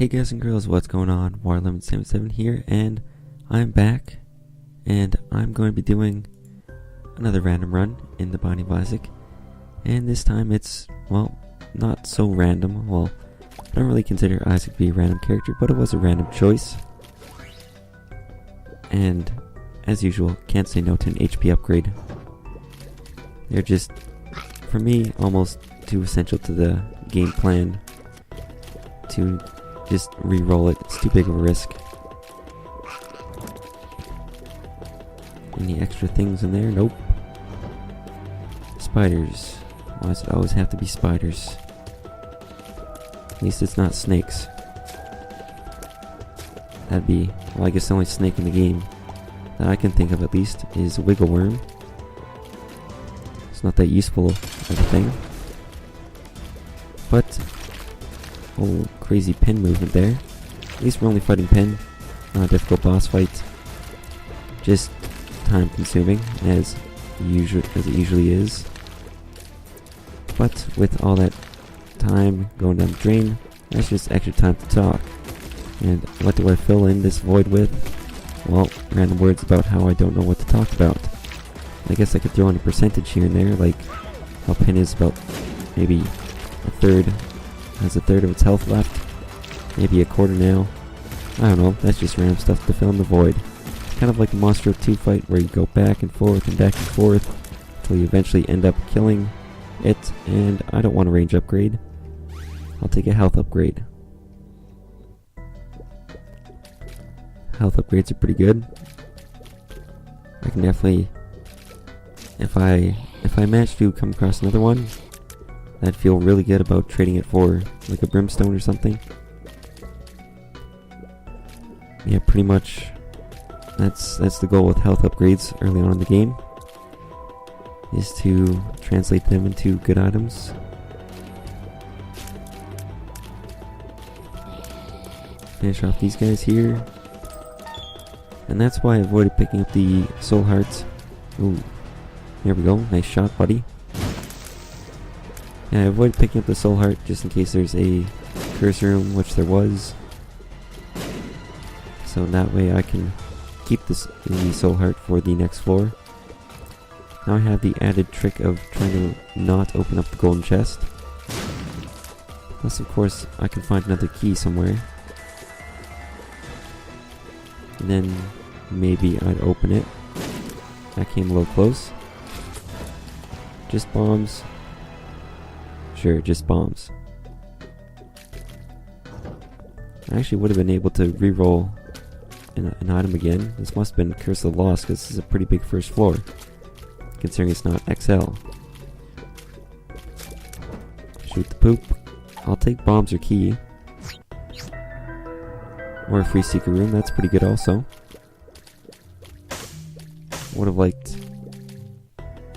Hey guys and girls, what's going on? Waterlemon77 here, and I'm back, and I'm going to be doing another random run in the Binding of Isaac, and this time it's, well, not so random. Well, I don't really consider Isaac to be a random character, but it was a random choice, and as usual, can't say no to an HP upgrade. They're just, for me, almost too essential to the game plan to just re-roll it. It's too big of a risk. Any extra things in there? Nope. Spiders. Why does it always have to be spiders? At least it's not snakes. That'd be, well, I guess the only snake in the game that I can think of at least is a wiggle worm. It's not that useful of a thing. But oh, crazy pin movement there. At least we're only fighting pin. Not a difficult boss fight. Just time consuming as it usually is. But with all that time going down the drain, that's just extra time to talk. And what do I fill in this void with? Well, random words about how I don't know what to talk about. I guess I could throw in a percentage here and there, like how pin is about maybe has a third of its health left, maybe a quarter now. I don't know, that's just random stuff to fill in the void. It's kind of like a Monster 2 fight where you go back and forth until you eventually end up killing it, and I don't want a range upgrade. I'll take a health upgrade. Health upgrades are pretty good. I can definitely, if I manage to come across another one, I'd feel really good about trading it for like a brimstone or something. Yeah, pretty much that's the goal with health upgrades early on in the game, is to translate them into good items. Finish off these guys here. And that's why I avoided picking up the soul hearts. Ooh, there we go, nice shot, buddy. Yeah, I avoided picking up the soul heart just in case there's a curse room, which there was. So that way I can keep the soul heart for the next floor. Now I have the added trick of trying to not open up the golden chest. Plus, of course, I can find another key somewhere. And then maybe I'd open it. That came a little close. Just bombs. Sure, just bombs. I actually would have been able to re-roll an item again. This must have been Curse of the Lost, because this is a pretty big first floor, considering it's not XL. Shoot the poop. I'll take bombs or key. Or a free secret room, that's pretty good also. Would have liked...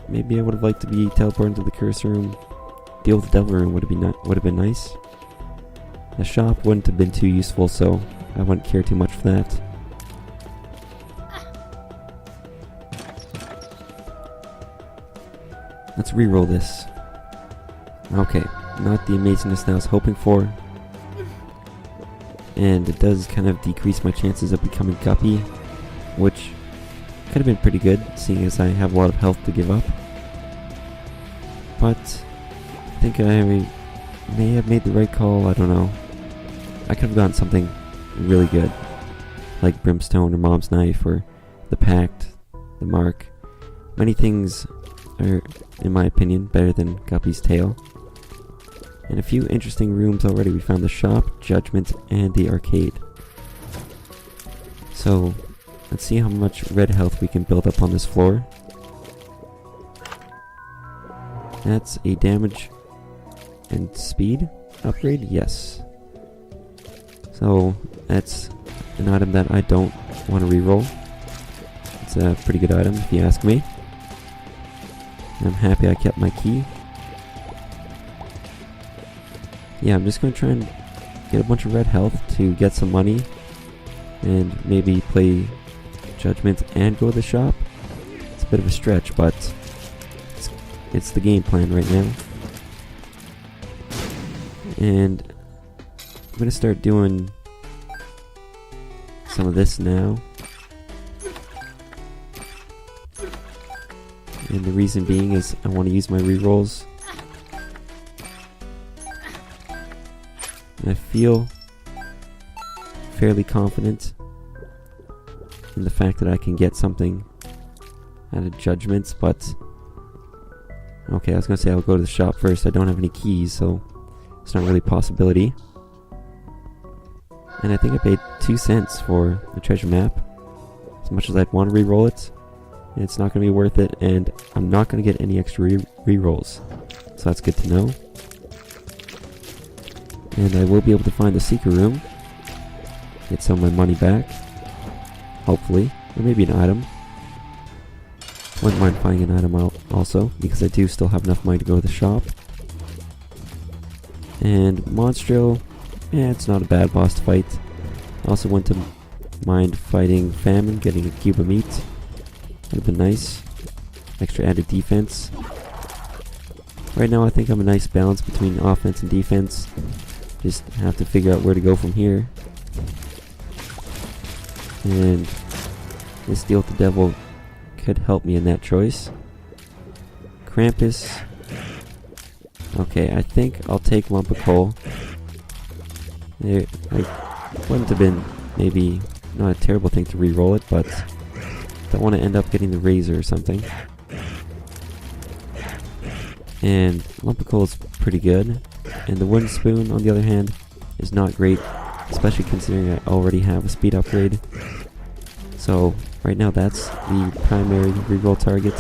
Maybe I would have liked to be teleported to the curse room. Deal with the devil room would have been nice. The shop wouldn't have been too useful, so I wouldn't care too much for that. Let's re-roll this. Okay, not the amazingness that I was hoping for. And it does kind of decrease my chances of becoming guppy, which could have been pretty good, seeing as I have a lot of health to give up. But I think I may have made the right call, I don't know. I could have gotten something really good, like Brimstone or Mom's Knife or the Pact, the Mark. Many things are, in my opinion, better than Guppy's Tail. And a few interesting rooms already. We found the shop, Judgment, and the arcade. So, let's see how much red health we can build up on this floor. That's a damage and speed upgrade? Yes. So, that's an item that I don't want to reroll. It's a pretty good item if you ask me. And I'm happy I kept my key. Yeah, I'm just going to try and get a bunch of red health to get some money. And maybe play Judgment and go to the shop. It's a bit of a stretch, but it's the game plan right now. And I'm gonna start doing some of this now. And the reason being is I want to use my rerolls. And I feel fairly confident in the fact that I can get something out of judgments, but okay, I was gonna say I'll go to the shop first. I don't have any keys, so it's not really a possibility. And I think I paid 2 cents for the treasure map. As much as I'd want to re-roll it, it's not going to be worth it, and I'm not going to get any extra re-rolls. So that's good to know. And I will be able to find the secret room. Get some of my money back. Hopefully. Or maybe an item. Wouldn't mind finding an item out also, because I do still have enough money to go to the shop. And Monstro, yeah, it's not a bad boss to fight. I also wouldn't mind fighting Famine, getting a cube of meat. Would have been nice. Extra added defense. Right now I think I'm a nice balance between offense and defense. Just have to figure out where to go from here. And this deal with the devil could help me in that choice. Krampus. Okay, I think I'll take Lump of Coal. It wouldn't have been maybe not a terrible thing to re-roll it, but don't want to end up getting the razor or something. And Lump of Coal is pretty good. And the wooden spoon, on the other hand, is not great, especially considering I already have a speed upgrade. So right now that's the primary reroll target.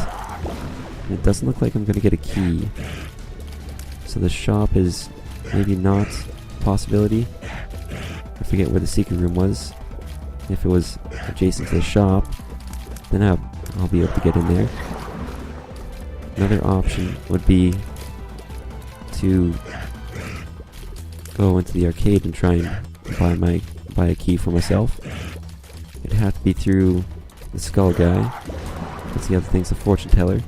And it doesn't look like I'm going to get a key. So the shop is maybe not a possibility. I forget where the secret room was. If it was adjacent to the shop, then I'll be able to get in there. Another option would be to go into the arcade and try and buy a key for myself. It'd have to be through the skull guy. That's the other thing's the fortune teller.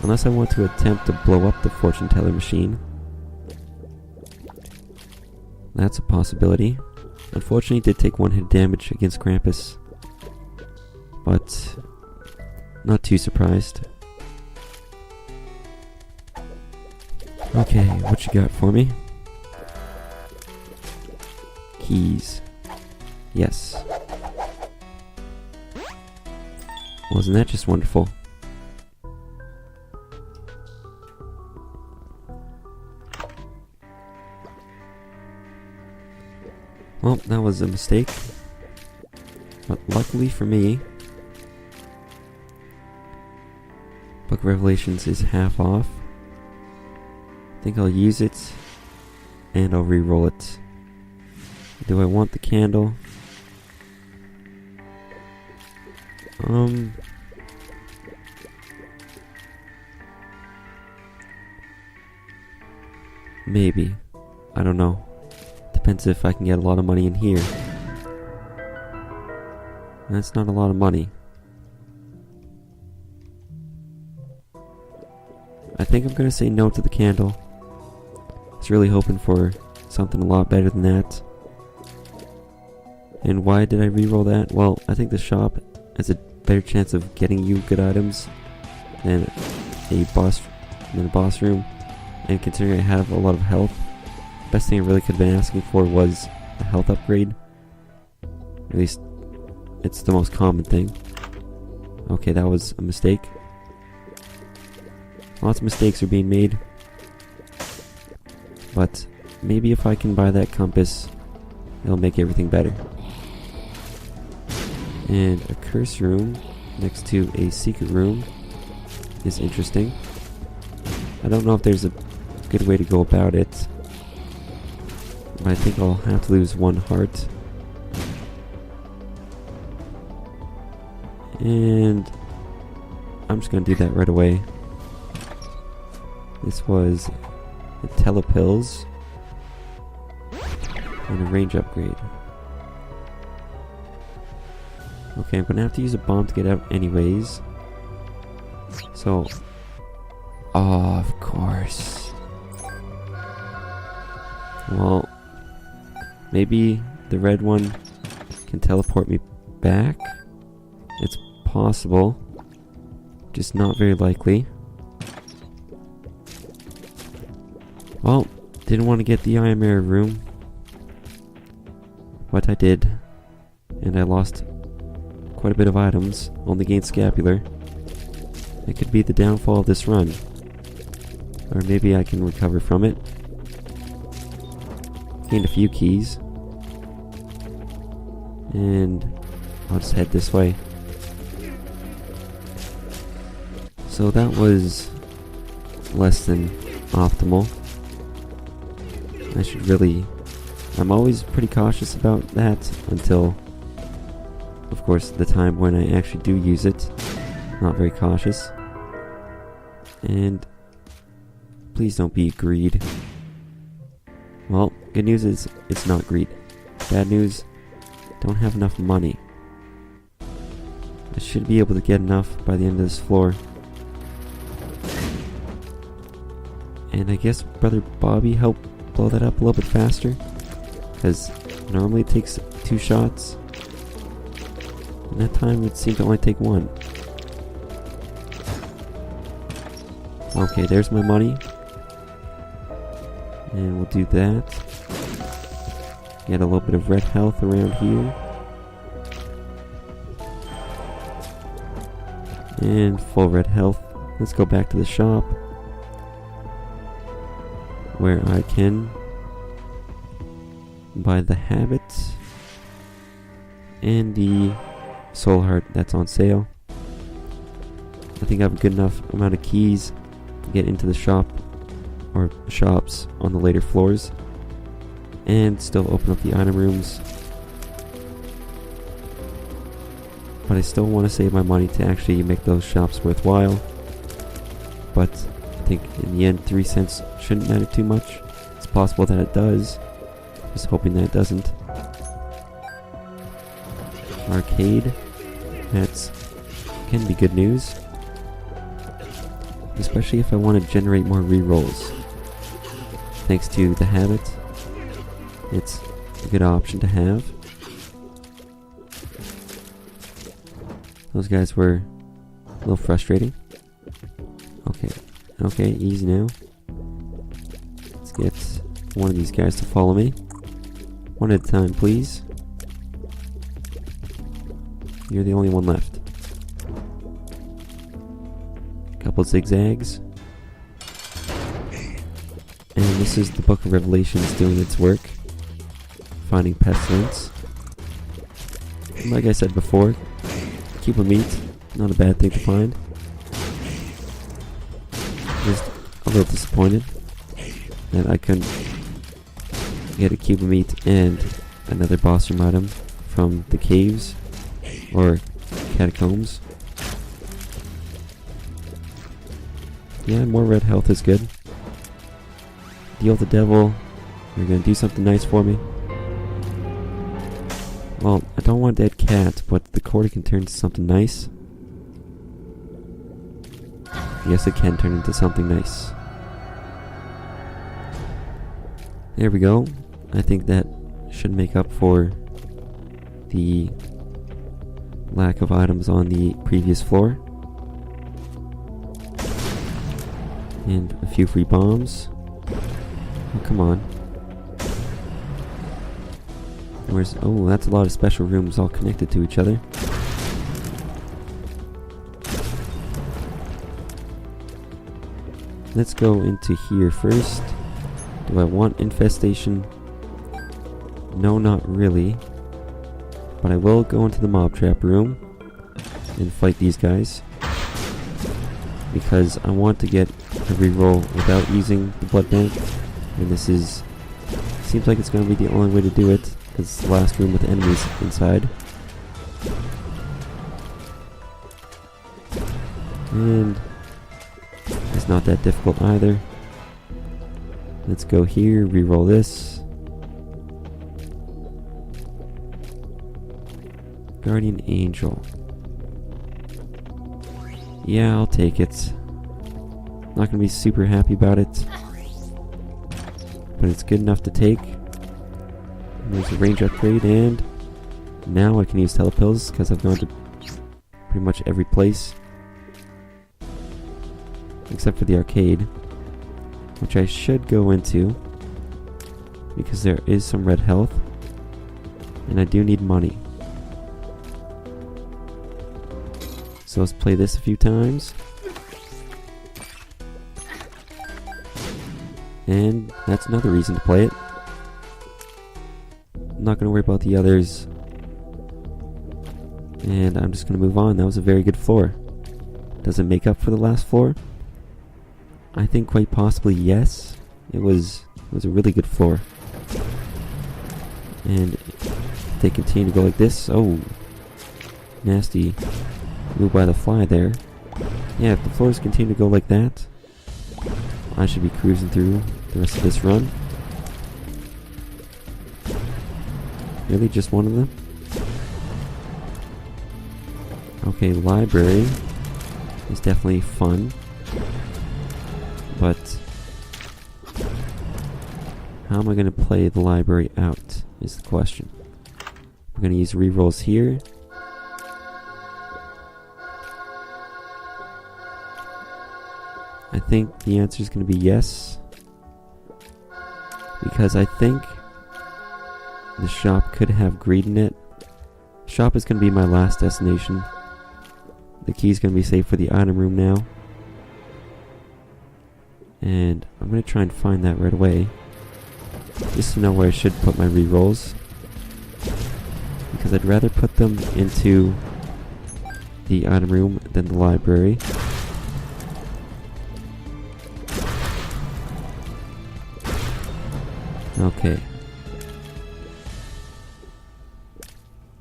Unless I want to attempt to blow up the fortune teller machine. That's a possibility. Unfortunately, it did take 1 hit damage against Krampus. But not too surprised. Okay, what you got for me? Keys. Yes. Wasn't that just wonderful? Well, that was a mistake. But luckily for me, Book of Revelations is half off. I think I'll use it, and I'll re-roll it. Do I want the candle? Maybe. I don't know. Depends if I can get a lot of money in here. That's not a lot of money. I think I'm gonna say no to the candle. I was really hoping for something a lot better than that. And why did I re-roll that? Well, I think the shop has a better chance of getting you good items than a boss room. And considering I have a lot of health, best thing I really could have been asking for was a health upgrade. At least it's the most common thing. Okay, that was a mistake. Lots of mistakes are being made. But maybe if I can buy that compass, it'll make everything better. And a curse room next to a secret room is interesting. I don't know if there's a good way to go about it. I think I'll have to lose 1 heart. And I'm just gonna do that right away. This was the telepills and a range upgrade. Okay, I'm gonna have to use a bomb to get out anyways. So, of course. Well, Maybe the red one can teleport me back? It's possible. Just not very likely. Well, didn't want to get the Iron Mirror room. But I did. And I lost quite a bit of items. Only gained Scapular. It could be the downfall of this run. Or maybe I can recover from it. Gained a few keys. And I'll just head this way. So that was less than optimal. I should really... I'm always pretty cautious about that until, of course, the time when I actually do use it. Not very cautious. And please don't be greed. Well, good news is it's not greed. Bad news, don't have enough money. I should be able to get enough by the end of this floor. And I guess Brother Bobby helped blow that up a little bit faster. Because normally it takes 2 shots. And that time it seemed to only take 1. Okay, there's my money. And we'll do that. Get a little bit of red health around here. And full red health. Let's go back to the shop. Where I can buy the habit. And the soul heart that's on sale. I think I have a good enough amount of keys to get into the shop. Or shops on the later floors. And still open up the item rooms. But I still want to save my money to actually make those shops worthwhile. But I think in the end 3 cents shouldn't matter too much. It's possible that it does. Just hoping that it doesn't. Arcade. That's can be good news. Especially if I want to generate more rerolls. Thanks to the habit. It's a good option to have. Those guys were a little frustrating. Okay, easy now. Let's get one of these guys to follow me. One at a time, please. You're the only one left. Couple zigzags. And this is the Book of Revelations doing its work. Finding pestilence. Like I said before, keep a meat, not a bad thing to find. Just a little disappointed that I couldn't get a cube of meat and another boss room item from the caves or catacombs. Yeah, more red health is good. Deal the devil. You're gonna do something nice for me. Well, I don't want a dead cat, but the quarter can turn into something nice. Yes, it can turn into something nice. There we go. I think that should make up for the lack of items on the previous floor. And a few free bombs. Oh, come on. Oh, that's a lot of special rooms all connected to each other. Let's go into here first. Do I want infestation? No, not really. But I will go into the mob trap room and fight these guys. Because I want to get a reroll without using the blood bank. And this seems like it's going to be the only way to do it. Because it's the last room with enemies inside. And it's not that difficult either. Let's go here, reroll this. Guardian Angel. Yeah, I'll take it. Not gonna be super happy about it. But it's good enough to take. There's a range upgrade, and now I can use telepills because I've gone to pretty much every place except for the arcade, which I should go into because there is some red health and I do need money. So let's play this a few times. And that's another reason to play it. I'm not going to worry about the others. And I'm just going to move on. That was a very good floor. Does it make up for the last floor? I think quite possibly yes. It was a really good floor. And if they continue to go like this, oh, nasty move by the fly there. Yeah, if the floors continue to go like that, I should be cruising through the rest of this run. Really, just one of them? Okay, library is definitely fun, but how am I going to play the library out is the question. We're going to use rerolls here. I think the answer is going to be yes, because I think the shop could have greed in it. Shop is going to be my last destination. The key is going to be saved for the item room now, and I'm going to try and find that right away, just to know where I should put my rerolls, because I'd rather put them into the item room than the library. Okay.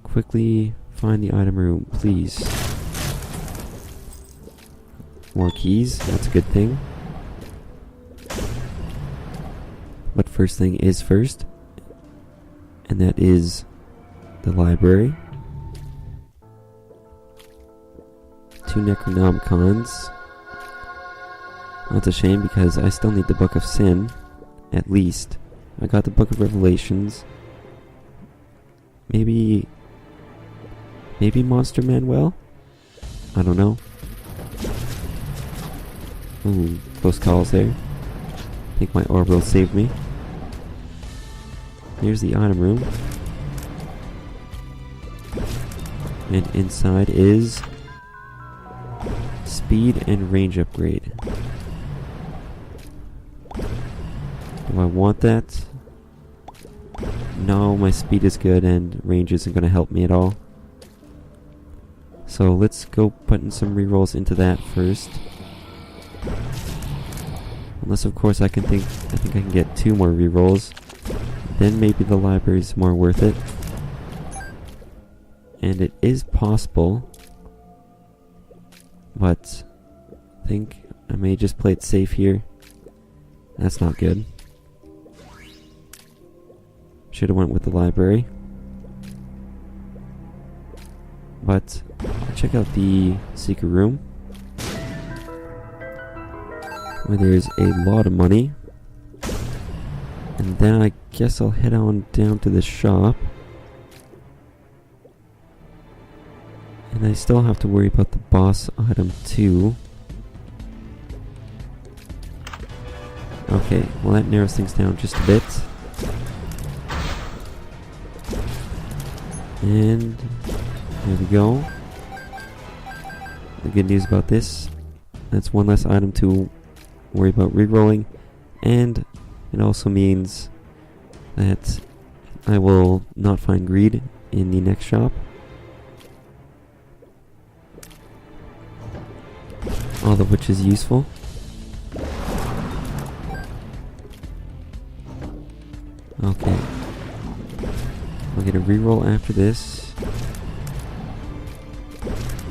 Quickly find the item room, please. More keys, that's a good thing. But first thing is first, and that is the library. 2 Necronomicons. That's a shame because I still need the Book of Sin, at least. I got the Book of Revelations. Maybe Monster Manuel? I don't know. Ooh, close calls there. I think my orb will save me. Here's the item room. And inside is speed and range upgrade. Do I want that? No, my speed is good and range isn't going to help me at all. So let's go put in some rerolls into that first. Unless of course I think I can get 2 more rerolls. Then maybe the library's more worth it. And it is possible. But I think I may just play it safe here. That's not good. Should have went with the library. But I'll check out the secret room, where there's a lot of money. And then I guess I'll head on down to the shop. And I still have to worry about the boss item too. Okay, well that narrows things down just a bit. And there we go. The good news about this, that's one less item to worry about rerolling, and it also means that I will not find greed in the next shop. All of which is useful. Okay. I'll get a reroll after this.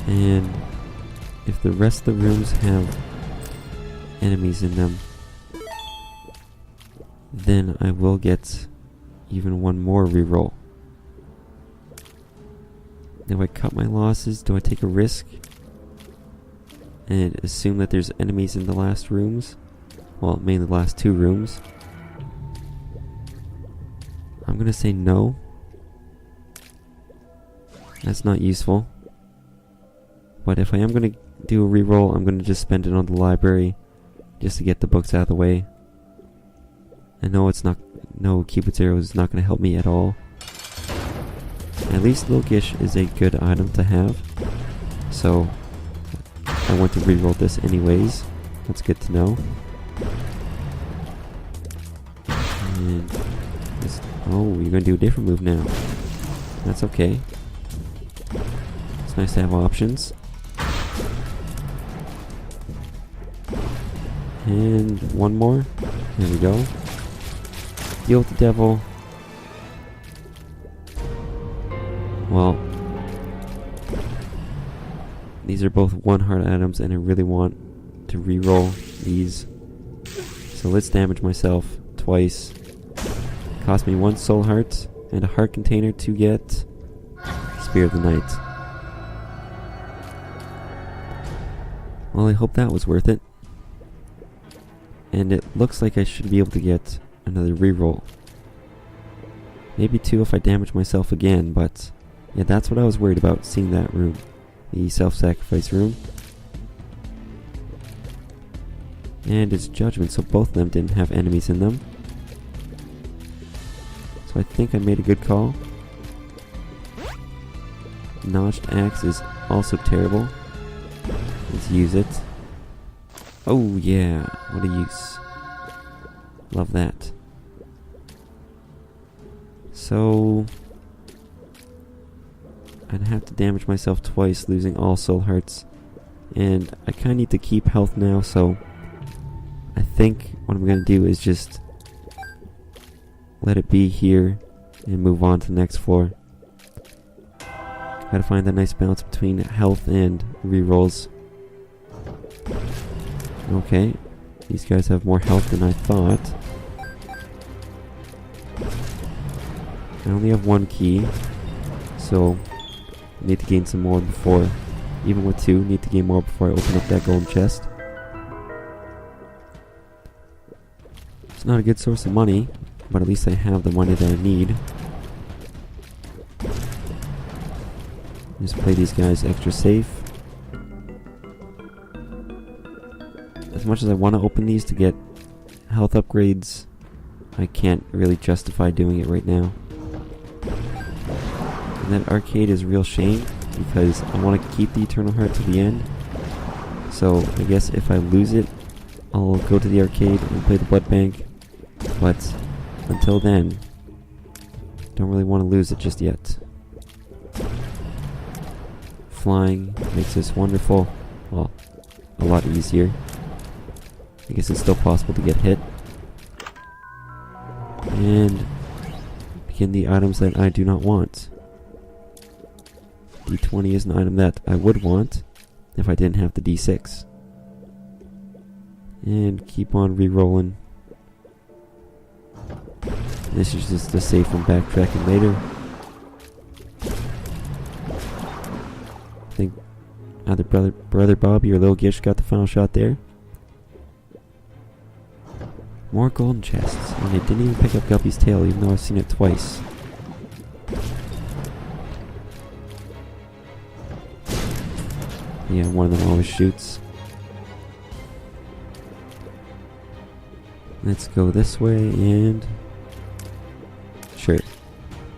And if the rest of the rooms have enemies in them, then I will get even one more reroll. Do I cut my losses? Do I take a risk and assume that there's enemies in the last rooms? Well, mainly the last 2 rooms. I'm gonna say no. That's not useful. But if I am gonna do a reroll, I'm gonna just spend it on the library just to get the books out of the way. I know it's not, no Cupid Zero is not gonna help me at all. At least Lil Gish is a good item to have. So I want to reroll this anyways. That's good to know. And oh, you're gonna do a different move now. That's okay. It's nice to have options. And one more. There we go. Deal with the devil. Well, these are both 1 heart items, and I really want to reroll these. So let's damage myself twice. Cost me 1 soul heart and a heart container to get Spear of the Night. Well, I hope that was worth it. And it looks like I should be able to get another reroll. Maybe 2 if I damage myself again, but yeah, that's what I was worried about, seeing that room. The self-sacrifice room. And it's Judgment, so both of them didn't have enemies in them. So I think I made a good call. Notched Axe is also terrible. Let's use it. Oh yeah, what a use. Love that. So I'd have to damage myself twice, losing all soul hearts. And I kinda need to keep health now, so I think what I'm gonna do is just let it be here and move on to the next floor. Gotta find that nice balance between health and rerolls. Okay, these guys have more health than I thought. I only have 1 key, so I need to gain some more before, even with 2, need to gain more before I open up that golden chest. It's not a good source of money, but at least I have the money that I need. Just play these guys extra safe. As much as I want to open these to get health upgrades, I can't really justify doing it right now. And that arcade is a real shame, because I want to keep the Eternal Heart to the end. So I guess if I lose it, I'll go to the arcade and play the blood bank. But until then, don't really want to lose it just yet. Flying makes this wonderful, well, a lot easier. I guess it's still possible to get hit. And begin the items that I do not want. D20 is an item that I would want if I didn't have the D6. And keep on re-rolling. This is just to save from backtracking later. I think either Brother Bobby or Lil Gish got the final shot there. More golden chests, and I didn't even pick up Guppy's tail, even though I've seen it twice. Yeah, one of them always shoots. Let's go this way, and sure,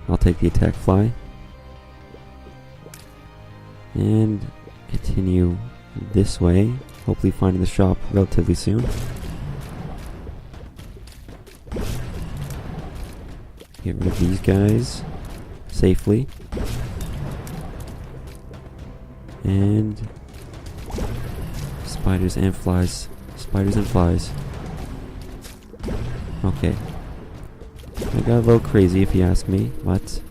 I'll take the attack fly. And continue this way, hopefully finding the shop relatively soon. Get rid of these guys safely. And spiders and flies. Spiders and flies. Okay. I got a little crazy if you ask me, but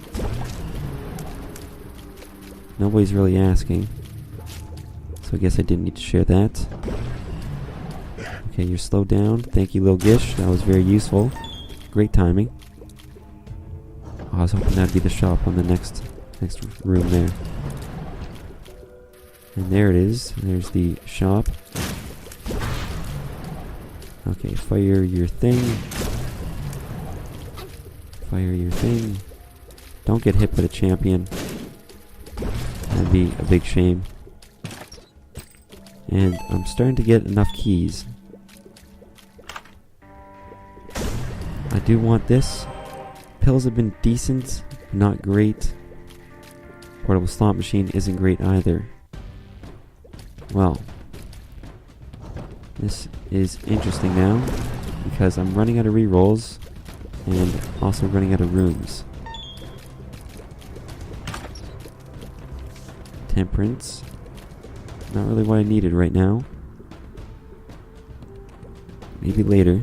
nobody's really asking. So I guess I didn't need to share that. Okay, you're slowed down. Thank you, Lil Gish. That was very useful. Great timing. Oh, I was hoping that'd be the shop on the next room there. And there it is. There's the shop. Okay, fire your thing. Fire your thing. Don't get hit by the champion. That'd be a big shame. And I'm starting to get enough keys. I do want this. Pills have been decent, not great. Portable slot machine isn't great either. Well, this is interesting now because I'm running out of rerolls and also running out of rooms. Temperance. Not really what I needed right now. Maybe later.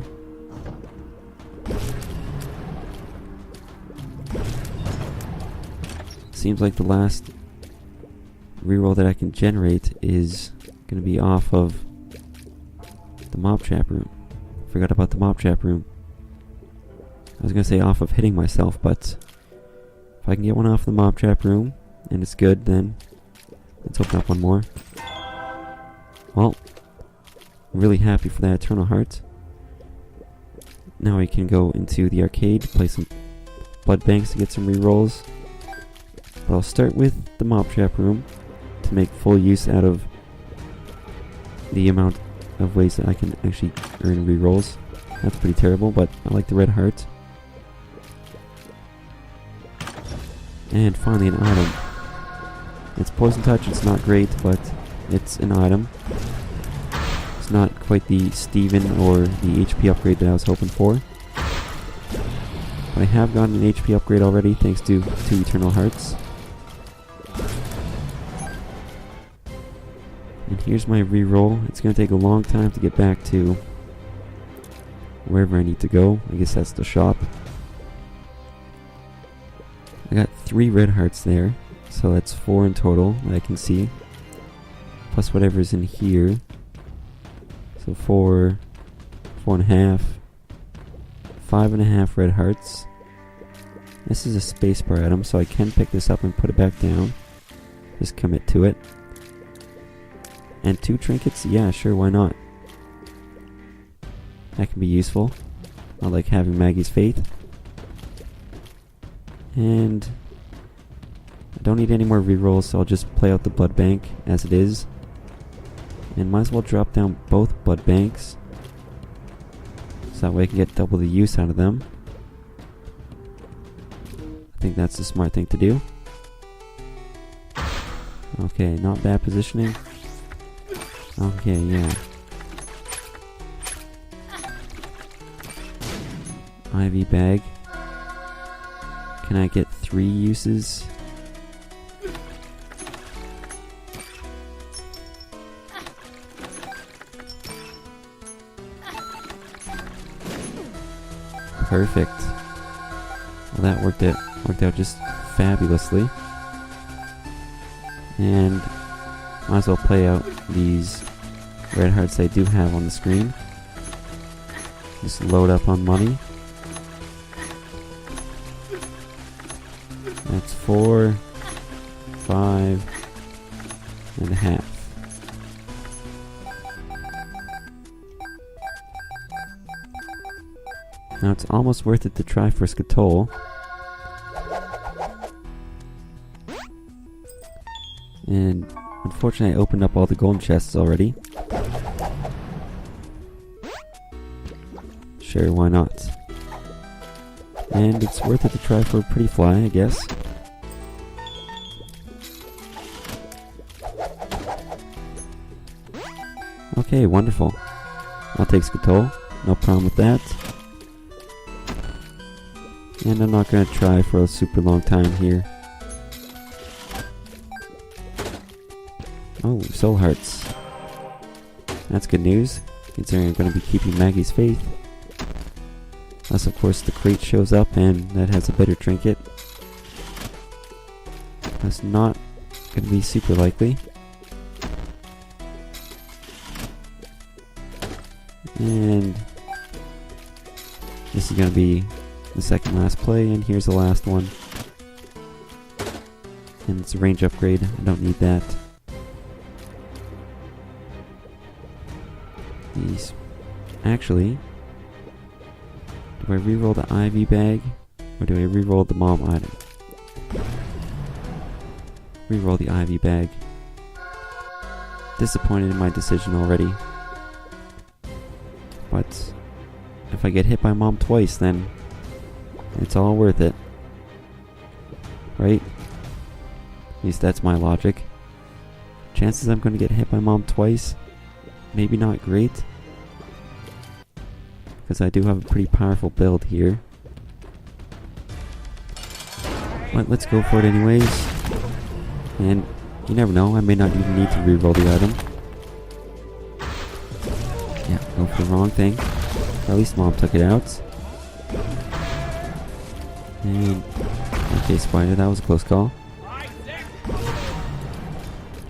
Seems like the last reroll that I can generate is going to be off of the mob trap room. Forgot about the mob trap room. I was going to say off of hitting myself, but if I can get one off the mob trap room and it's good, then let's open up one more. Well, I'm really happy for that Eternal Heart. Now I can go into the arcade, play some blood banks to get some rerolls. But I'll start with the mob trap room to make full use out of the amount of ways that I can actually earn rerolls. That's pretty terrible, but I like the red heart. And finally an item. It's poison touch, it's not great, but it's an item. It's not quite the Steven or the HP upgrade that I was hoping for. But I have gotten an HP upgrade already thanks to 2 Eternal Hearts. And here's my reroll. It's going to take a long time to get back to wherever I need to go. I guess that's the shop. I got 3 red hearts there, so that's 4 in total that I can see. Plus whatever's in here. So 4, 4.5, 5.5 red hearts. This is a spacebar item, so I can pick this up and put it back down. Just commit to it. And 2 trinkets? Yeah, sure, why not? That can be useful. I like having Maggie's Faith. And I don't need any more rerolls, so I'll just play out the blood bank as it is. And might as well drop down both blood banks, so that way I can get double the use out of them. I think that's the smart thing to do. Okay, not bad positioning. Okay, yeah. IV bag. Can I get 3 uses? Perfect. Well, that worked out just fabulously. And might as well play out these red hearts I do have on the screen. Just load up on money. That's 4, 5.5. Now it's almost worth it to try for Skatole. And unfortunately I opened up all the golden chests already. Sure, why not? And it's worth it to try for a pretty fly, I guess. Okay, wonderful. I'll take Skatole. No problem with that. And I'm not going to try for a super long time here. Oh, soul hearts. That's good news, considering I'm going to be keeping Maggie's Faith. Unless, of course, the crate shows up and that has a better trinket. That's not going to be super likely. And this is going to be the second last play, and here's the last one. And it's a range upgrade. I don't need that. These. Actually, do I reroll the IV bag Or do I reroll the mom item? Reroll the Ivy bag. Disappointed in my decision already. But if I get hit by mom twice, then it's all worth it. Right? At least that's my logic. Chances I'm going to get hit by mom twice, maybe not great. Because I do have a pretty powerful build here. But let's go for it anyways. And you never know, I may not even need to reroll the item. Yeah, go for the wrong thing. Or at least mom took it out. And okay, Spider, that was a close call.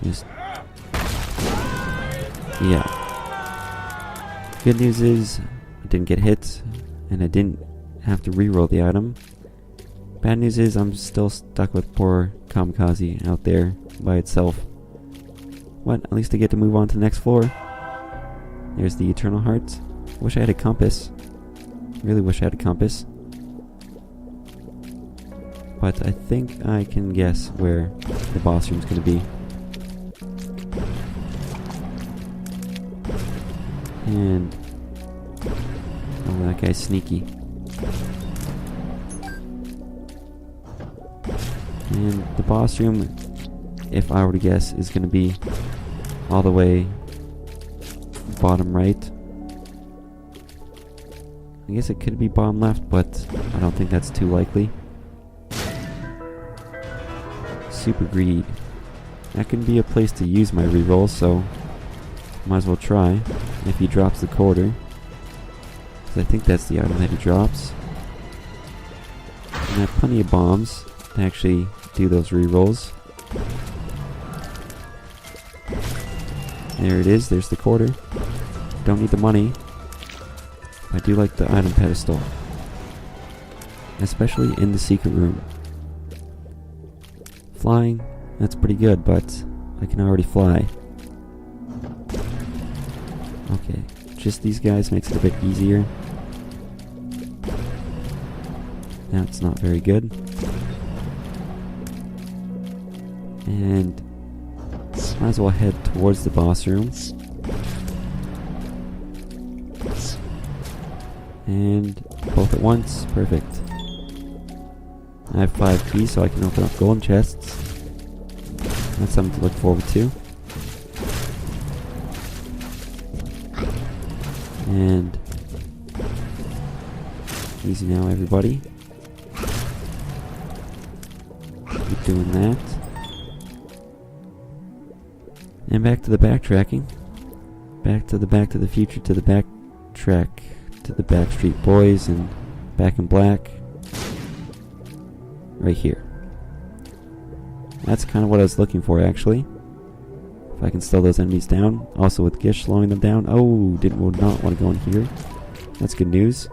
Just yeah. Good news is I didn't get hit and I didn't have to reroll the item. Bad news is I'm still stuck with poor Kamikaze out there by itself. What? At least I get to move on to the next floor. There's the Eternal Heart. Wish I had a compass. Really wish I had a compass. But I think I can guess where the boss room's gonna be. And oh, that guy's sneaky. And the boss room, if I were to guess, is going to be all the way bottom right. I guess it could be bottom left, but I don't think that's too likely. Super Greed. That can be a place to use my reroll, so might as well try. If he drops the quarter, because I think that's the item that he drops. And I have plenty of bombs to actually do those rerolls. There it is, there's the quarter. Don't need the money. I do like the item pedestal. Especially in the secret room. Flying, that's pretty good, but I can already fly. Okay, just these guys makes it a bit easier. That's not very good. And might as well head towards the boss room. And both at once, perfect. I have 5 keys so I can open up golden chests. That's something to look forward to. And easy now, everybody. Keep doing that. And back to the backtracking. Back to the future, to the backtrack, to the Backstreet Boys and Back in Black. Right here. That's kind of what I was looking for, actually. If I can slow those enemies down. Also with Gish slowing them down. Oh, would not want to go in here. That's good news.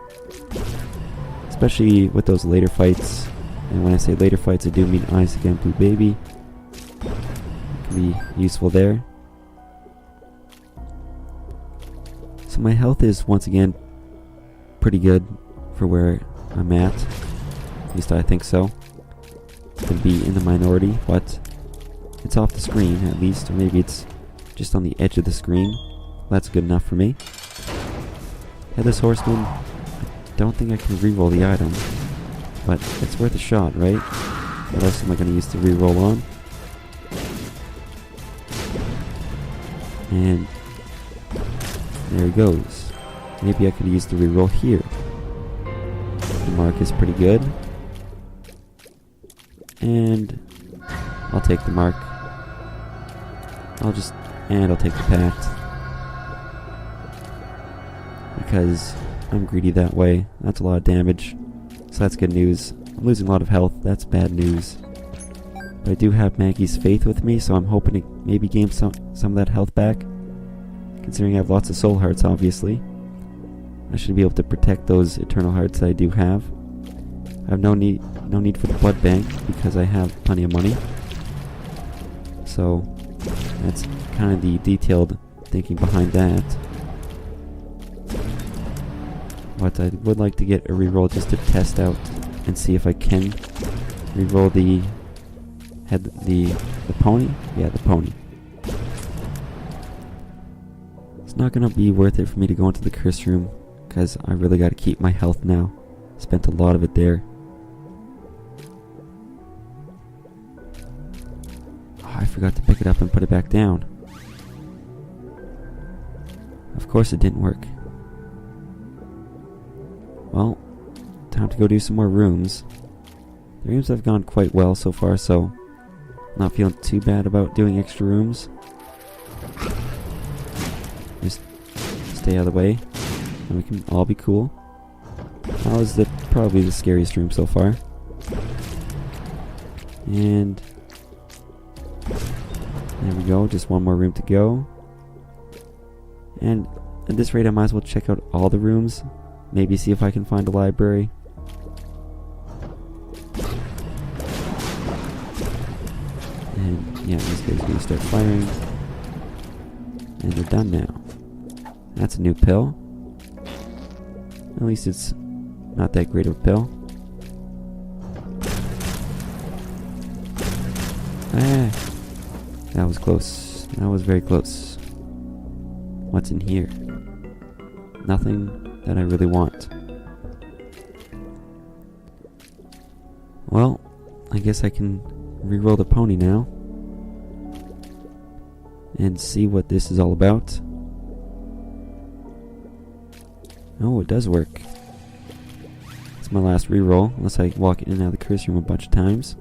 Especially with those later fights. And when I say later fights, I do mean Isaac and Blue Baby. It can be useful there. So my health is, once again, pretty good for where I'm at. At least I think so. It's going to be in the minority, but it's off the screen at least, or maybe it's just on the edge of the screen. That's good enough for me. Headless Horseman, I don't think I can reroll the item, but it's worth a shot, right? What else am I going to use to reroll on? And there he goes. Maybe I could use the reroll here. The mark is pretty good. And I'll take the mark. I'll take the pact. Because I'm greedy that way. That's a lot of damage. So that's good news. I'm losing a lot of health. That's bad news. But I do have Maggie's faith with me, so I'm hoping to maybe gain some of that health back. Considering I have lots of soul hearts, obviously. I should be able to protect those eternal hearts that I do have. I have no need for the blood bank because I have plenty of money. So that's kind of the detailed thinking behind that. But I would like to get a reroll just to test out and see if I can reroll the pony. Yeah, the pony. It's not gonna be worth it for me to go into the curse room because I really got to keep my health now. Spent a lot of it there. Oh, I forgot to pick it up and put it back down. Of course it didn't work. Well, time to go do some more rooms. The rooms have gone quite well so far, so not feeling too bad about doing extra rooms. Just stay out of the way, and we can all be cool. That was probably the scariest room so far. And there we go, just one more room to go. And at this rate I might as well check out all the rooms. Maybe see if I can find a library. And yeah, these guys are going to start firing. And they're done now. That's a new pill. At least it's not that great of a pill. Ah, that was close. That was very close. What's in here? Nothing that I really want. Well, I guess I can reroll the pony now and see what this is all about. Oh, it does work. It's my last reroll, unless I walk in and out of the curse room a bunch of times.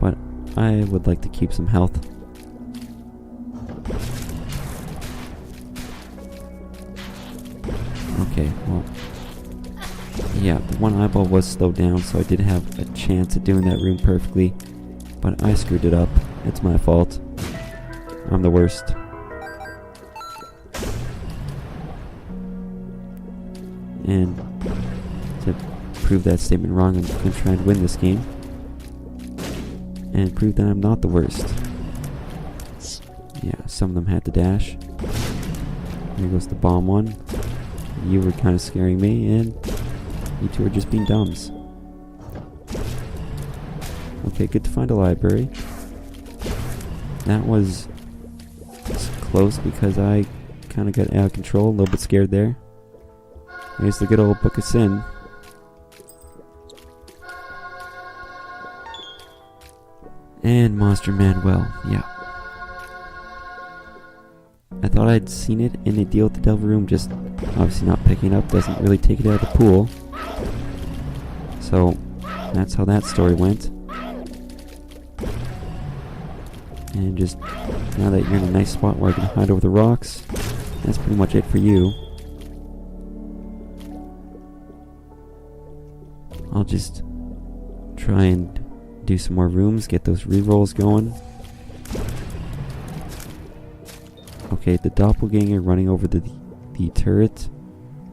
But I would like to keep some health. Okay, well, yeah, the one eyeball was slowed down, so I did have a chance at doing that room perfectly, but I screwed it up. It's my fault. I'm the worst. And to prove that statement wrong, I'm going to try and win this game and prove that I'm not the worst. Yeah, some of them had to dash. Here goes the bomb one. You were kind of scaring me, and you two are just being dumbs. Okay, good to find a library. That was close because I kind of got out of control, a little bit scared there. Here's the good old Book of Sin. And Monster Manuel, yeah. I thought I'd seen it in a Deal with the Devil room, just obviously not picking it up doesn't really take it out of the pool. So that's how that story went. And just now that you're in a nice spot where I can hide over the rocks, that's pretty much it for you. I'll just try and do some more rooms, get those rerolls going. Okay, the doppelganger running over the turret.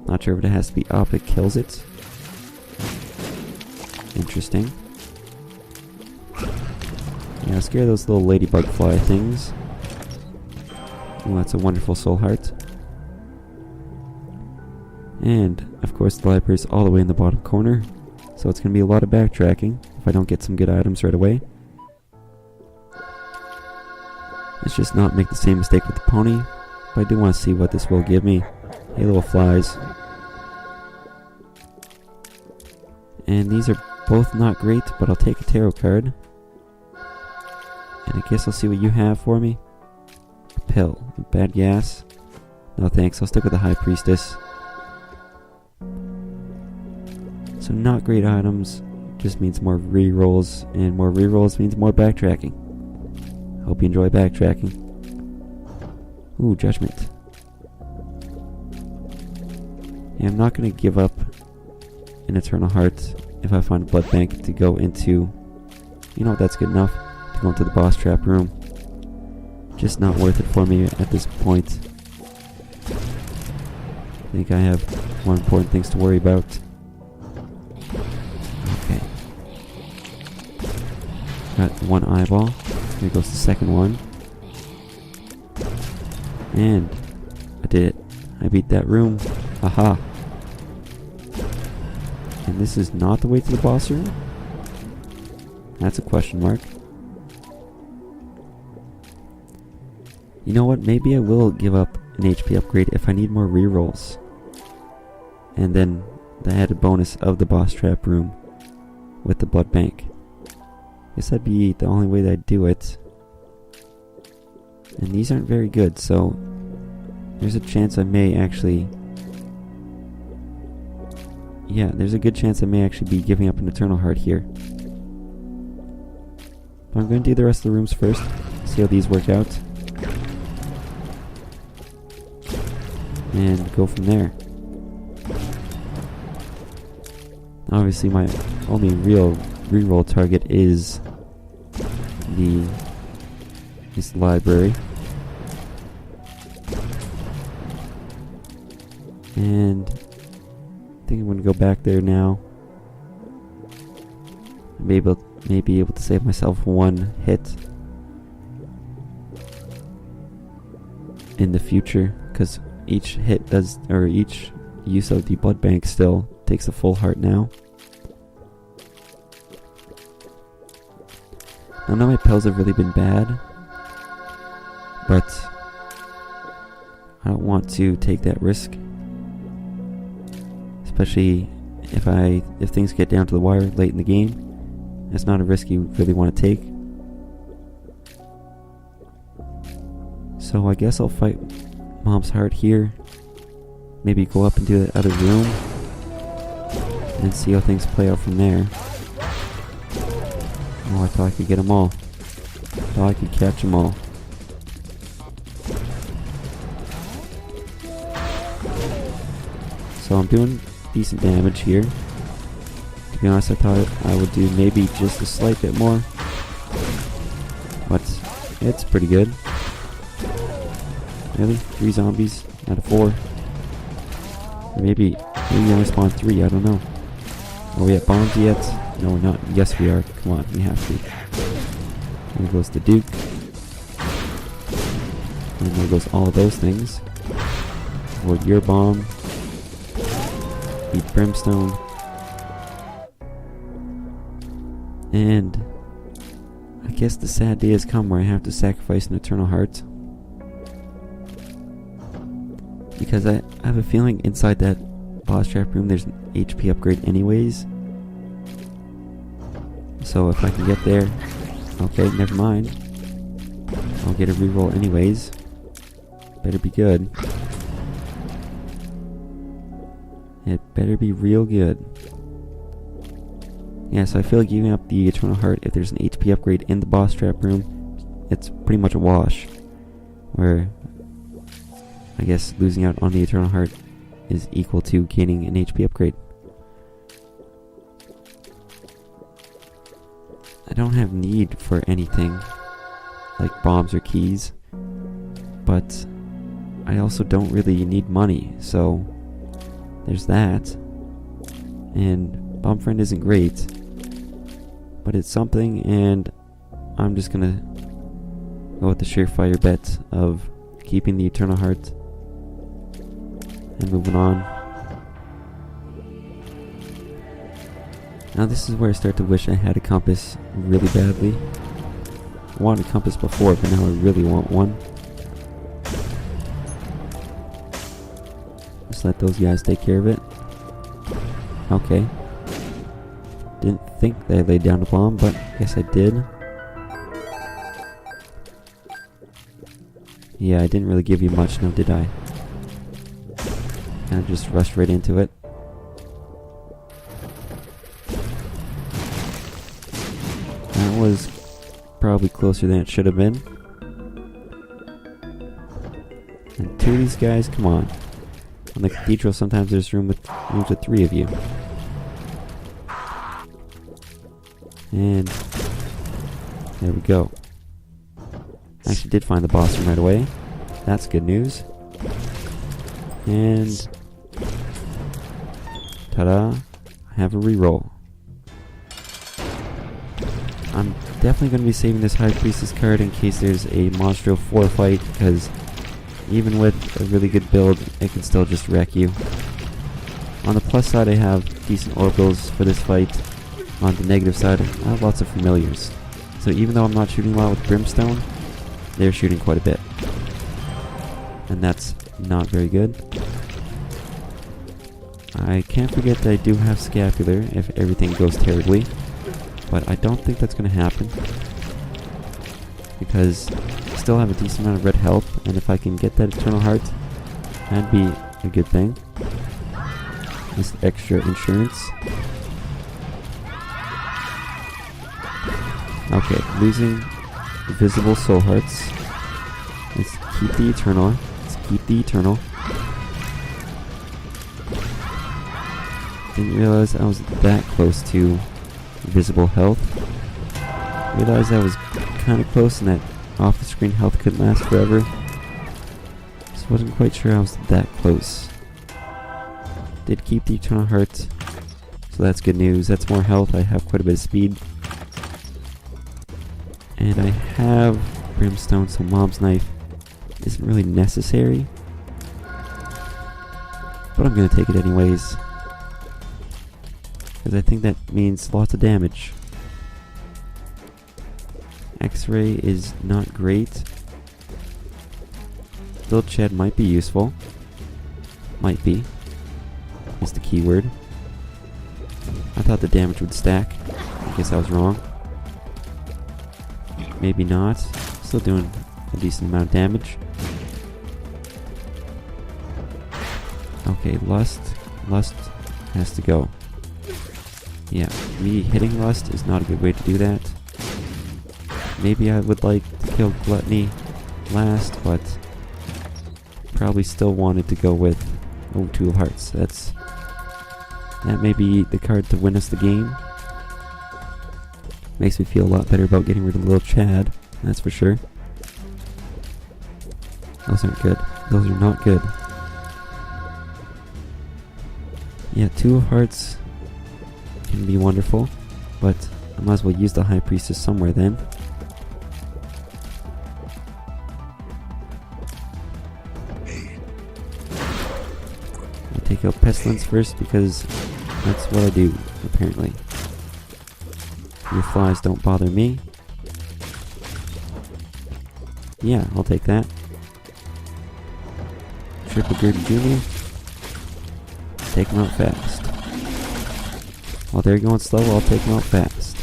Not sure if it has to be up, it kills it. Interesting. Yeah, scare those little ladybug fly things. Oh, that's a wonderful soul heart. And, of course, the library is all the way in the bottom corner. So it's going to be a lot of backtracking if I don't get some good items right away. Let's just not make the same mistake with the pony. But I do want to see what this will give me. Hey, little flies. And these are both not great, but I'll take a tarot card. And I guess I'll see what you have for me. A pill. A bad gas. No thanks, I'll stick with the High Priestess. So not great items. Just means more rerolls. And more rerolls means more backtracking. Hope you enjoy backtracking. Ooh, Judgment. Yeah, I'm not going to give up an Eternal Heart if I find a blood bank to go into. You know what, that's good enough. To go into the boss trap room. Just not worth it for me at this point. I think I have more important things to worry about. Okay. Got one eyeball. Here goes the second one. And I did it. I beat that room. Aha. And this is not the way to the boss room? That's a question mark. You know what? Maybe I will give up an HP upgrade if I need more rerolls. And then the added bonus of the boss trap room with the blood bank. Guess that'd be the only way that I'd do it. And these aren't very good, so there's a chance I may actually... Yeah, there's a good chance I may actually be giving up an Eternal Heart here. But I'm going to do the rest of the rooms first, see how these work out. And go from there. Obviously my only real reroll target is this library. And I think I'm going to go back there now. May be able to save myself one hit in the future, because each hit does, or each use of the blood bank still takes a full heart now. I know my pills have really been bad, but I don't want to take that risk. Especially if things get down to the wire late in the game. That's not a risk you really want to take. So I guess I'll fight Mom's heart here. Maybe go up into the other room and see how things play out from there. Oh, I thought I could get them all. I thought I could catch them all. So I'm doing decent damage here. To be honest, I thought I would do maybe just a slight bit more, but it's pretty good. Really? 3 zombies out of 4? Or maybe we only spawned 3, I don't know. Are we at bombs yet? No, we're not. Yes, we are. Come on, we have to. There goes the Duke. And there goes all of those things. Avoid your bomb. Beat Brimstone. And I guess the sad day has come where I have to sacrifice an Eternal Heart. Because I have a feeling inside that boss trap room there's an HP upgrade anyways. So if I can get there, okay, never mind. I'll get a reroll anyways. Better be good. It better be real good. Yeah, so I feel like giving up the Eternal Heart if there's an HP upgrade in the boss trap room, it's pretty much a wash. Where I guess losing out on the Eternal Heart is equal to gaining an HP upgrade. I don't have need for anything like bombs or keys, but I also don't really need money, so there's that. And Bomb Friend isn't great, but it's something, and I'm just gonna go with the surefire bet of keeping the Eternal Heart and moving on. Now this is where I start to wish I had a compass really badly. I wanted a compass before, but now I really want one. Just let those guys take care of it. Okay. Didn't think they laid down a bomb, but guess I did. Yeah, I didn't really give you much now, did I? I just rushed right into it. That was probably closer than it should have been. And 2 of these guys, come on. On the cathedral, sometimes there's rooms with 3 of you. And there we go. I actually did find the boss room right away. That's good news. And ta-da! I have a reroll. I'm definitely going to be saving this High Priestess card in case there's a Monstro 4 fight, because even with a really good build, it can still just wreck you. On the plus side, I have decent orbitals for this fight. On the negative side, I have lots of familiars. So even though I'm not shooting well with Brimstone, they're shooting quite a bit. And that's not very good. I can't forget that I do have Scapular if everything goes terribly. But I don't think that's going to happen. Because I still have a decent amount of red health. And if I can get that Eternal Heart, that'd be a good thing. This extra insurance. Okay, losing visible soul hearts. Let's keep the Eternal. Didn't realize I was that close to visible health. Realized I was kind of close and that off-the-screen health couldn't last forever. Just wasn't quite sure I was that close. Did keep the Eternal Heart, so that's good news. That's more health. I have quite a bit of speed. And I have Brimstone, so Mom's Knife isn't really necessary. But I'm going to take it anyways. Because I think that means lots of damage. X-Ray is not great. Build Shed might be useful. Might be. Is the keyword. I thought the damage would stack. I guess I was wrong. Maybe not. Still doing a decent amount of damage. Okay, Lust. Lust has to go. Yeah, me hitting Lust is not a good way to do that. Maybe I would like to kill Gluttony last, but probably still wanted to go with Two of Hearts. That may be the card to win us the game. Makes me feel a lot better about getting rid of little Chad, that's for sure. Those aren't good. Those are not good. Yeah, Two of Hearts can be wonderful, but I might as well use the High Priestess somewhere then. I'll take out Pestilence first because that's what I do, apparently. Your flies don't bother me. Yeah, I'll take that. Triple Gurdy Jr. Take him out fast. While they're going slow, I'll take him out fast.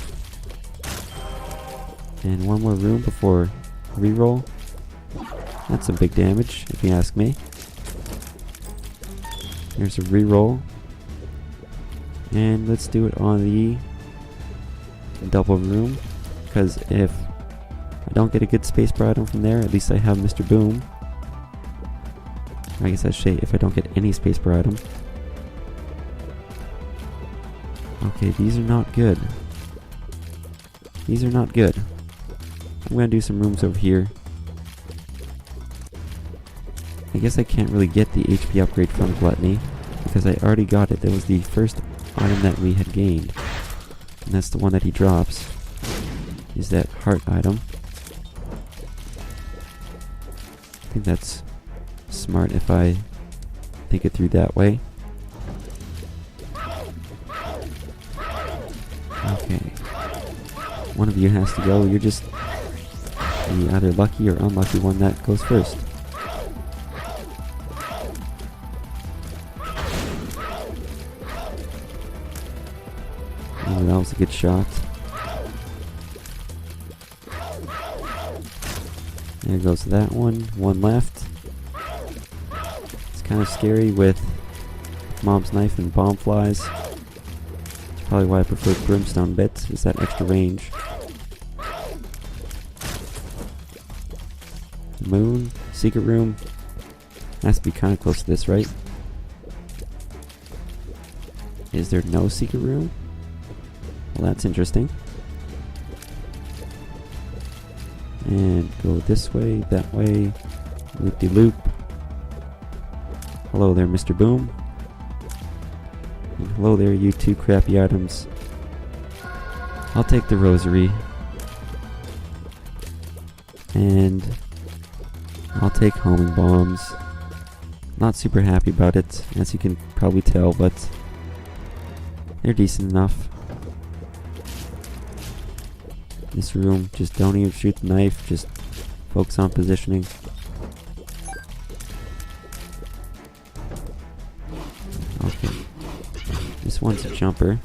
And one more room before reroll. That's some big damage, if you ask me. Here's a reroll. And let's do it on the double room, because if I don't get a good space bar item from there, at least I have Mr. Boom. I guess I should say if I don't get any space bar item. Okay, these are not good. These are not good. I'm gonna do some rooms over here. I guess I can't really get the HP upgrade from Gluttony, because I already got it. That was the first item that we had gained. And that's the one that he drops. Is that heart item. I think that's smart if I think it through that way. Okay. One of you has to go. You're just the either lucky or unlucky one that goes first. Oh, that was a good shot. There goes that one. One left. It's kind of scary with Mom's Knife and Bomb Flies. That's probably why I prefer Brimstone bits, is that extra range. Moon. Secret room. Has to be kind of close to this, right? Is there no secret room? Well, that's interesting. And go this way, that way. Loop-de-loop. Hello there, Mr. Boom. And hello there, you two crappy items. I'll take the rosary. And I'll take homing bombs. Not super happy about it, as you can probably tell, but they're decent enough. This room, just don't even shoot the knife, just focus on positioning. Okay. This one's a jumper.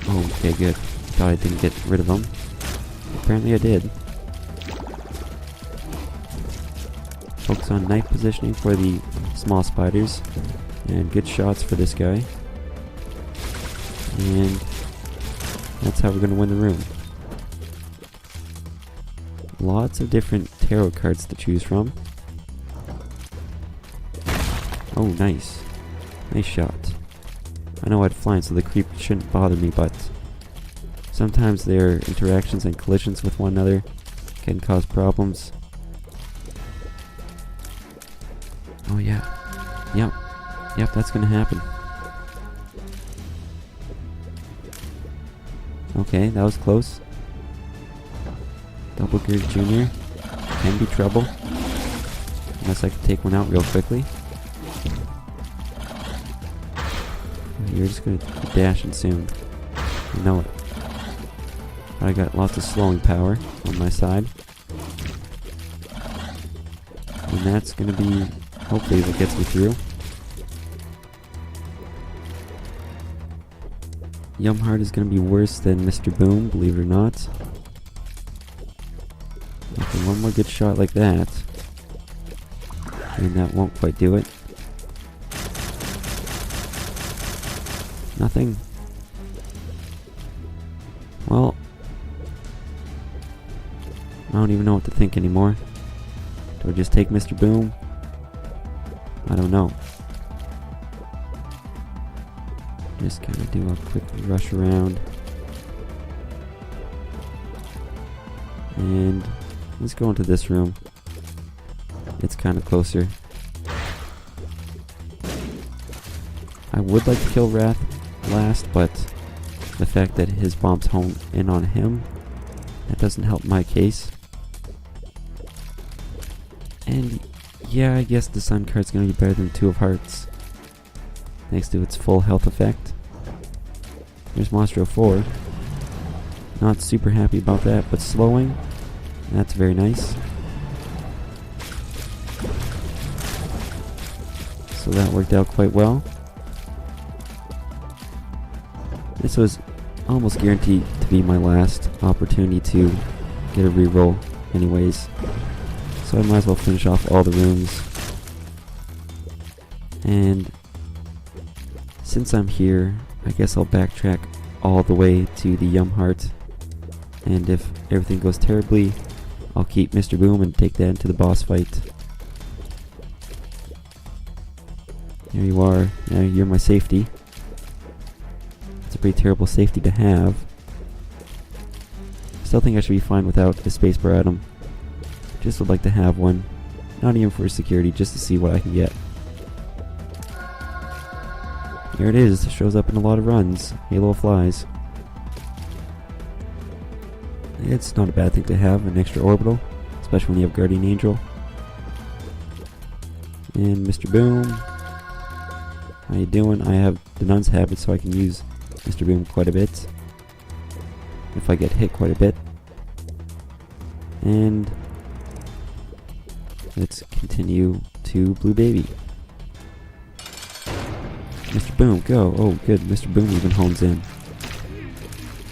Oh, okay, good. Thought I didn't get rid of them. Apparently I did. Focus on knife positioning for the small spiders. And good shots for this guy. And that's how we're going to win the room. Lots of different tarot cards to choose from. Oh, nice. Nice shot. I know I'd flying, so the creep shouldn't bother me, but sometimes their interactions and collisions with one another can cause problems. Oh yeah. Yep, that's gonna happen. Okay, that was close. Double Gear Jr. can be trouble. Unless I can take one out real quickly. You're just gonna be dashing soon. You know it. But I got lots of slowing power on my side. And that's gonna be, hopefully, what gets me through. Yumheart is gonna be worse than Mr. Boom, believe it or not. Okay, one more good shot like that. And that won't quite do it. Nothing. Well, I don't even know what to think anymore. Do I just take Mr. Boom? I don't know. Just kind of do a quick rush around. And let's go into this room. It's kind of closer. I would like to kill Wrath last, but the fact that his bombs hone in on him, that doesn't help my case. And yeah, I guess the Sun card's gonna be better than Two of Hearts, thanks to its full health effect. There's Monstro 4. Not super happy about that, but slowing, that's very nice. So that worked out quite well. This was almost guaranteed to be my last opportunity to get a reroll anyways. So I might as well finish off all the rooms. And since I'm here, I guess I'll backtrack all the way to the Yumheart. And if everything goes terribly, I'll keep Mr. Boom and take that into the boss fight. There you are. Now you're my safety. It's a pretty terrible safety to have. Still think I should be fine without a spacebar atom. Just would like to have one. Not even for security, just to see what I can get. Here it is. It shows up in a lot of runs. Halo of Flies. It's not a bad thing to have, an extra orbital. Especially when you have Guardian Angel. And Mr. Boom. How you doing? I have the Nun's Habit, so I can use Mr. Boom quite a bit. If I get hit quite a bit. And let's continue to Blue Baby. Mr. Boom, go. Oh, good. Mr. Boom even hones in.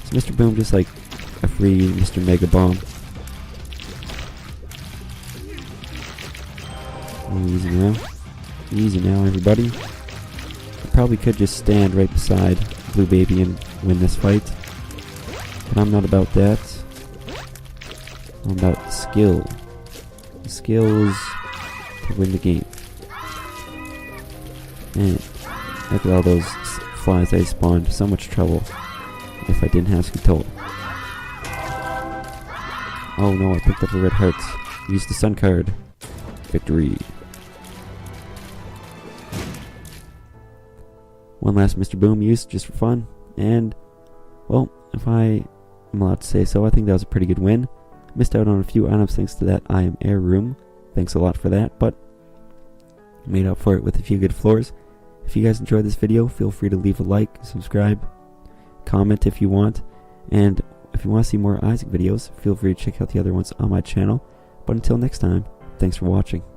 Is Mr. Boom just like a free Mr. Mega Bomb? Oh, easy now. Easy now, everybody. I probably could just stand right beside Blue Baby and win this fight. But I'm not about that. I'm about skill. The skill is to win the game. And look at all those flies I spawned. So much trouble if I didn't have Skull. Oh no, I picked up a red heart. Use the Sun card. Victory. One last Mr. Boom use just for fun. And, well, if I am allowed to say so, I think that was a pretty good win. Missed out on a few items thanks to that I Am Air room. thanks a lot for that, but made up for it with a few good floors. If you guys enjoyed this video, feel free to leave a like, subscribe, comment if you want, and if you want to see more Isaac videos, feel free to check out the other ones on my channel. But until next time, thanks for watching.